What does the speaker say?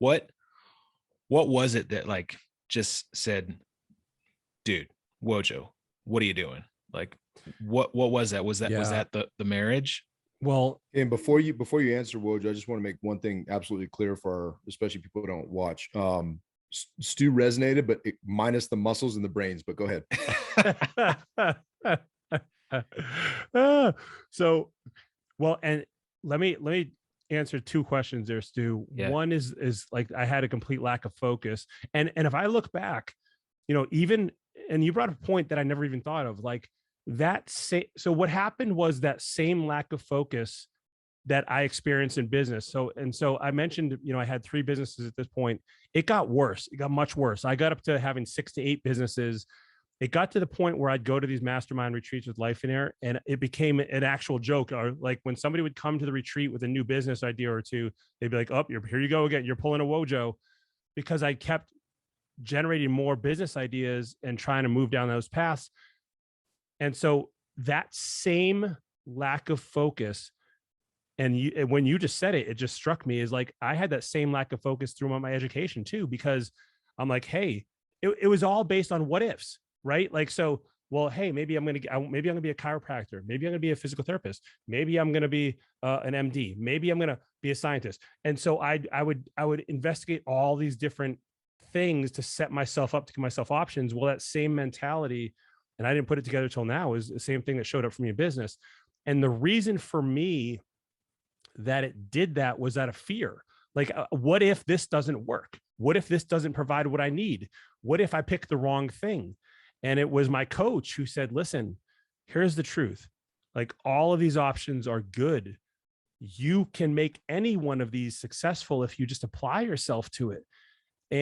what what was it that like just said, dude, Wojo, what are you doing? Like, what was that? Was Yeah. that the marriage? Well, And before you answer, Woj, I just want to make one thing absolutely clear for especially people who don't watch. Stu resonated, but minus the muscles and the brains. But go ahead. so well, and let me answer two questions there, Stu. Yeah. One is like I had a complete lack of focus, and if I look back, even and you brought a point that I never even thought of, like so what happened was that same lack of focus that I experienced in business. So I mentioned, I had 3 businesses at this point. It got worse. It got much worse. I got up to having 6 to 8 businesses. It got to the point where I'd go to these mastermind retreats with Life in Air, and it became an actual joke. Or like when somebody would come to the retreat with a new business idea or two, they'd be like, "Oh, here you go again. You're pulling a Wojo," because I kept generating more business ideas and trying to move down those paths. And so that same lack of focus, and when you just said it, it just struck me, is like I had that same lack of focus through my education too, because I'm like, hey, it was all based on what ifs, right? Like, so, well, hey, maybe I'm gonna be a chiropractor, maybe I'm gonna be a physical therapist, maybe I'm gonna be an MD, maybe I'm gonna be a scientist. And so I would investigate all these different things to set myself up, to give myself options. Well, that same mentality, and I didn't put it together till now, is the same thing that showed up for me in business. And the reason for me that it did that was out of fear. Like, what if this doesn't work? What if this doesn't provide what I need? What if I pick the wrong thing? And it was my coach who said, listen, here's the truth. Like, all of these options are good. You can make any one of these successful if you just apply yourself to it.